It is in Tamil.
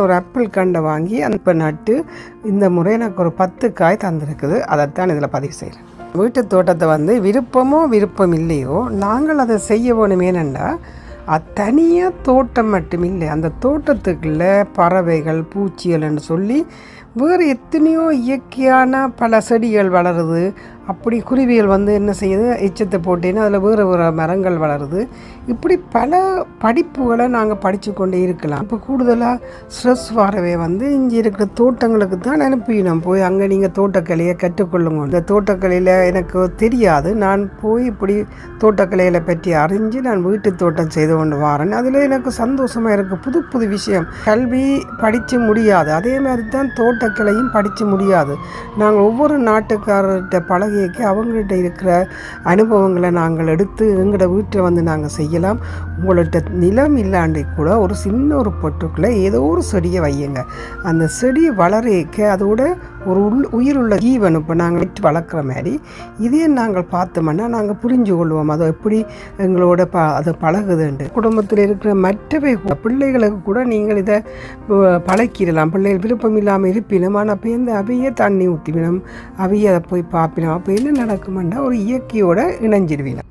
ஒரு ஆப்பிள் கண்டை வாங்கி இப்போ நட்டு இந்த முறை எனக்கு ஒரு 10 காய் தந்திருக்குது. அதைத்தான் இதில் பதிவு செய்கிறேன். வீட்டு தோட்டத்தை விருப்பமோ விருப்பம் இல்லையோ நாங்கள் அதை செய்ய வேணும். ஏனெண்டா தனியாக தோட்டம் மட்டும் இல்லை, அந்த தோட்டத்துக்குள்ளே பறவைகள் பூச்சிகள்னு சொல்லி வேறு எத்தனையோ இயற்கையான பல செடிகள் வளருது. அப்படி குருவிகள் என்ன செய்யுது, எச்சத்தை போட்டேன்னா அதில் வேறு வேறு மரங்கள் வளருது. இப்படி பல படிப்புகளை நாங்கள் படித்து கொண்டே இருக்கலாம். இப்போ கூடுதலாக ஸ்ட்ரெஸ் வரவே இங்கே இருக்கிற தோட்டங்களுக்கு தான் அனுப்பினோம். போய் அங்கே நீங்கள் தோட்டக்கலையை கற்றுக்கொள்ளுங்க. இந்த தோட்டக்கலையில் எனக்கு தெரியாது, நான் போய் இப்படி தோட்டக்கலைகளை பற்றி அறிஞ்சு நான் வீட்டு தோட்டம் செய்து கொண்டு வரேன். அதில் எனக்கு சந்தோஷமாக இருக்குது. புது புது விஷயம். கல்வி படித்து முடியாது, அதே மாதிரி தான் தோட்டக்கலையும் படித்து முடியாது. நாங்கள் ஒவ்வொரு நாட்டுக்காரர்கிட்ட பழகிக்க அவங்கள்ட்ட இருக்கிற அனுபவங்களை நாங்கள் எடுத்து எங்களோட வீட்டில் நாங்கள் செய்யலாம். உங்கள்கிட்ட நிலம் இல்லாண்டி கூட ஒரு சின்ன ஒரு பொட்டுக்குள்ளே ஏதோ ஒரு செடியை வையுங்க. அந்த செடி வளரக்க அதோட ஒரு உயிருள்ள ஜீவன் இப்போ நாங்கள் விட்டு வளர்க்குற மாதிரி இதே நாங்கள் பார்த்தோம்னா நாங்கள் புரிஞ்சு கொள்வோம் அதை எப்படி எங்களோட அதை பழகுதுண்டு. குடும்பத்தில் இருக்கிற மற்றவை பிள்ளைகளுக்கு கூட நீங்கள் இதை பழக்கிடலாம். பிள்ளைகள் விருப்பம் இல்லாமல் இருப்பினும், ஆனால் அப்போ அவையே தண்ணி ஊற்றிவிடும், அவையை அதை போய் பார்ப்பினோம். அப்போ என்ன நடக்குமெண்டா ஒரு இயற்கையோடு இணைஞ்சிடுவினோம்.